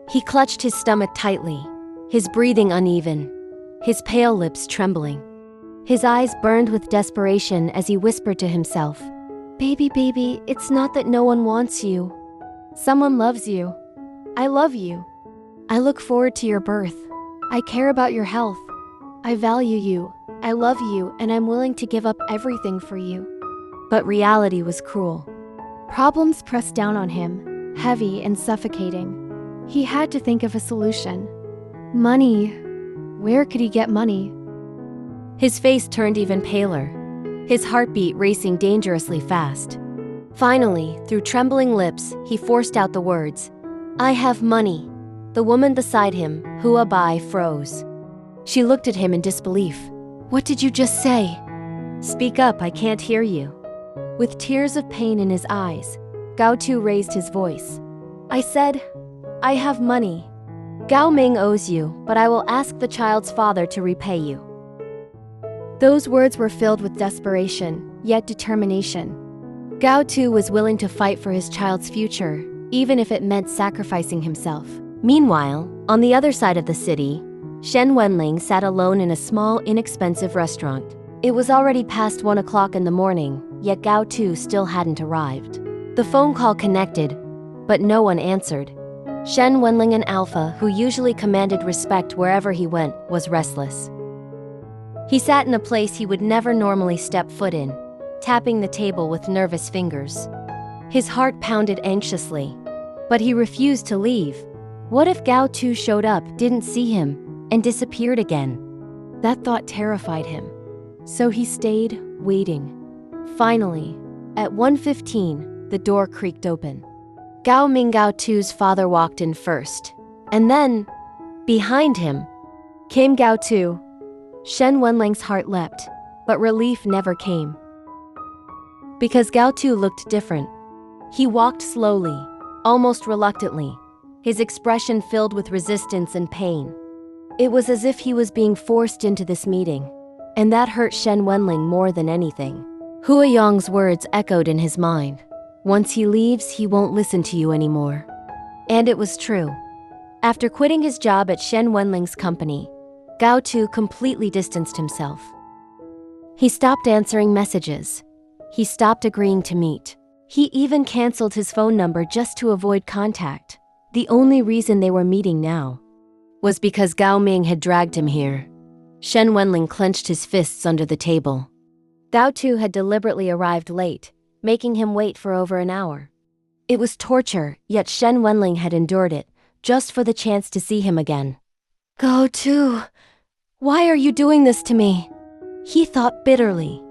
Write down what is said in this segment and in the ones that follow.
He clutched his stomach tightly, his breathing uneven, his pale lips trembling. His eyes burned with desperation as he whispered to himself, "Baby, baby, it's not that no one wants you. Someone loves you. I love you. I look forward to your birth. I care about your health. I value you. I love you, and I'm willing to give up everything for you." But reality was cruel. Problems pressed down on him, heavy and suffocating. He had to think of a solution. Money. Where could he get money? His face turned even paler, his heartbeat racing dangerously fast. Finally, through trembling lips, he forced out the words, "I have money." The woman beside him, Hua Bai, froze. She looked at him in disbelief. "What did you just say?" "Speak up, I can't hear you." With tears of pain in his eyes, Gao Tu raised his voice. "I said, I have money. Gao Ming owes you, but I will ask the child's father to repay you." Those words were filled with desperation, yet determination. Gao Tu was willing to fight for his child's future, even if it meant sacrificing himself. Meanwhile, on the other side of the city, Shen Wenlang sat alone in a small, inexpensive restaurant. It was already past 1 o'clock in the morning, yet Gao Tu still hadn't arrived. The phone call connected, but no one answered. Shen Wenlang, an alpha who usually commanded respect wherever he went, was restless. He sat in a place he would never normally step foot in, tapping the table with nervous fingers. His heart pounded anxiously, but he refused to leave. What if Gao Tu showed up, didn't see him, and disappeared again? That thought terrified him. So he stayed, waiting. Finally, at 1:15, the door creaked open. Gao Ming, Gao Tu's father, walked in first, and then, behind him, came Gao Tu. Shen Wenlang's heart leapt, but relief never came. Because Gao Tu looked different. He walked slowly, almost reluctantly, his expression filled with resistance and pain. It was as if he was being forced into this meeting, and that hurt Shen Wenlang more than anything. Hua Yong's words echoed in his mind. "Once he leaves, he won't listen to you anymore." And it was true. After quitting his job at Shen Wenlang's company, Gao Tu completely distanced himself. He stopped answering messages. He stopped agreeing to meet. He even canceled his phone number just to avoid contact. The only reason they were meeting now was because Gao Ming had dragged him here. Shen Wenlang clenched his fists under the table. Gao Tu had deliberately arrived late, making him wait for over an hour. It was torture, yet Shen Wenlang had endured it, just for the chance to see him again. "Gao Tu, why are you doing this to me?" he thought bitterly.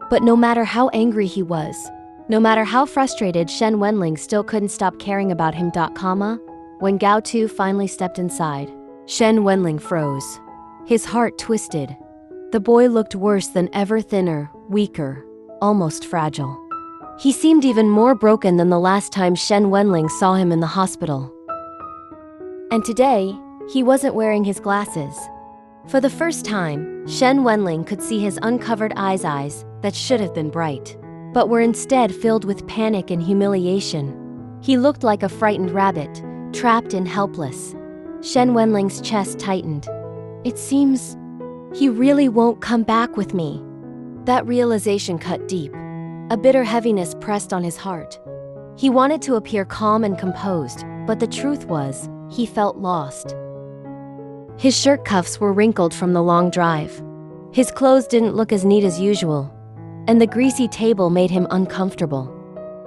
But no matter how angry he was, no matter how frustrated, Shen Wenlang still couldn't stop caring about him. When Gao Tu finally stepped inside, Shen Wenlang froze. His heart twisted. The boy looked worse than ever, thinner, weaker, almost fragile. He seemed even more broken than the last time Shen Wenlang saw him in the hospital. And today, he wasn't wearing his glasses. For the first time, Shen Wenlang could see his uncovered eyes that should have been bright, but were instead filled with panic and humiliation. He looked like a frightened rabbit, trapped and helpless. Shen Wenlang's chest tightened. It seems he really won't come back with me. That realization cut deep. A bitter heaviness pressed on his heart. He wanted to appear calm and composed, but the truth was, he felt lost. His shirt cuffs were wrinkled from the long drive. His clothes didn't look as neat as usual, and the greasy table made him uncomfortable.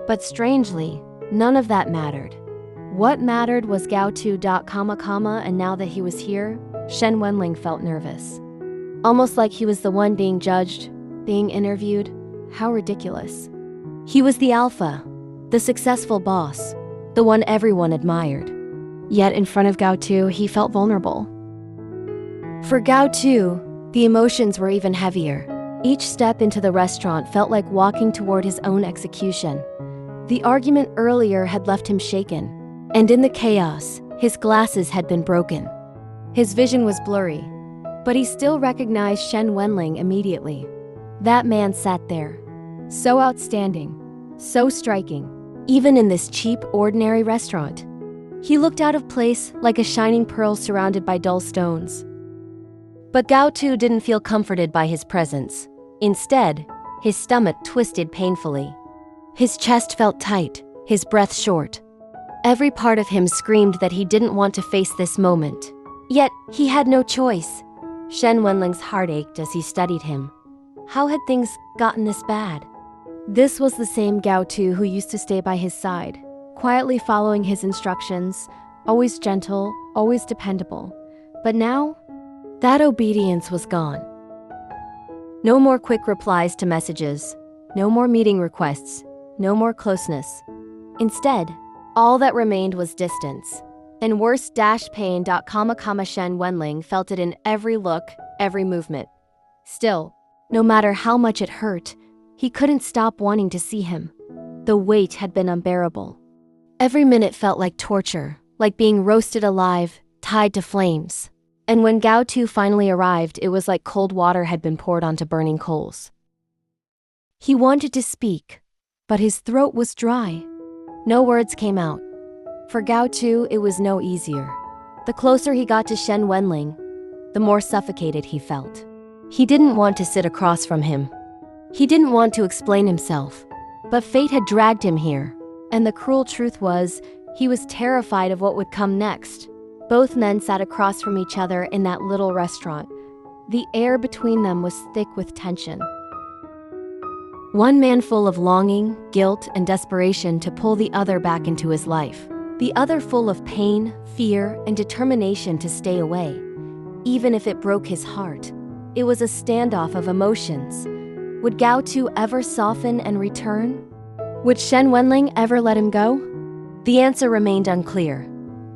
But strangely, none of that mattered. What mattered was Gao Tu, and now that he was here, Shen Wenlang felt nervous. Almost like he was the one being judged, being interviewed. How ridiculous. He was the alpha, the successful boss, the one everyone admired. Yet in front of Gao Tu, he felt vulnerable. For Gao Tu, the emotions were even heavier. Each step into the restaurant felt like walking toward his own execution. The argument earlier had left him shaken, and in the chaos, his glasses had been broken. His vision was blurry, but he still recognized Shen Wenlang immediately. That man sat there, so outstanding, so striking, even in this cheap, ordinary restaurant. He looked out of place like a shining pearl surrounded by dull stones. But Gao Tu didn't feel comforted by his presence. Instead, his stomach twisted painfully. His chest felt tight, his breath short. Every part of him screamed that he didn't want to face this moment. Yet, he had no choice. Shen Wenlang's heart ached as he studied him. How had things gotten this bad? This was the same Gao Tu who used to stay by his side, quietly following his instructions, always gentle, always dependable. But now, that obedience was gone. No more quick replies to messages, no more meeting requests, no more closeness. Instead, all that remained was distance. And worse, pain. Shen Wenlang felt it in every look, every movement. Still, no matter how much it hurt, he couldn't stop wanting to see him. The weight had been unbearable. Every minute felt like torture, like being roasted alive, tied to flames. And when Gao Tu finally arrived, it was like cold water had been poured onto burning coals. He wanted to speak, but his throat was dry. No words came out. For Gao Tu, it was no easier. The closer he got to Shen Wenlang, the more suffocated he felt. He didn't want to sit across from him. He didn't want to explain himself. But fate had dragged him here, and the cruel truth was, he was terrified of what would come next. Both men sat across from each other in that little restaurant. The air between them was thick with tension. One man full of longing, guilt, and desperation to pull the other back into his life. The other full of pain, fear, and determination to stay away, even if it broke his heart. It was a standoff of emotions. Would Gao Tu ever soften and return? Would Shen Wenlang ever let him go? The answer remained unclear.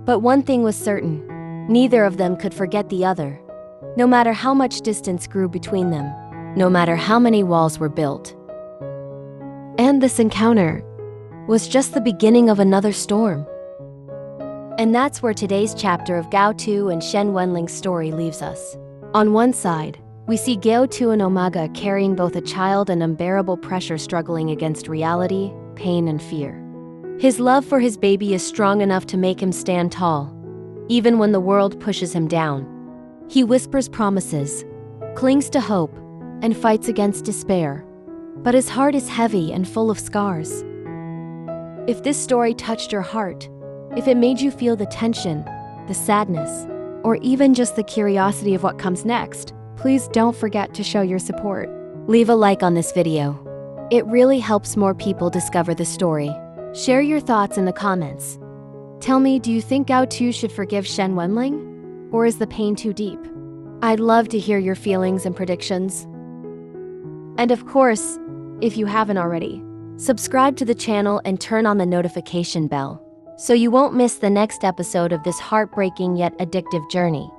But one thing was certain. Neither of them could forget the other. No matter how much distance grew between them, no matter how many walls were built. And this encounter was just the beginning of another storm. And that's where today's chapter of Gao Tu and Shen Wenlang's story leaves us. On one side, we see Gao Tu and Omaga carrying both a child and unbearable pressure, struggling against reality, pain, and fear. His love for his baby is strong enough to make him stand tall, even when the world pushes him down. He whispers promises, clings to hope, and fights against despair. But his heart is heavy and full of scars. If this story touched your heart, if it made you feel the tension, the sadness, or even just the curiosity of what comes next, please don't forget to show your support. Leave a like on this video. It really helps more people discover the story. Share your thoughts in the comments. Tell me, do you think Gao Tu should forgive Shen Wenlang? Or is the pain too deep? I'd love to hear your feelings and predictions. And of course, if you haven't already, subscribe to the channel and turn on the notification bell, so you won't miss the next episode of this heartbreaking yet addictive journey.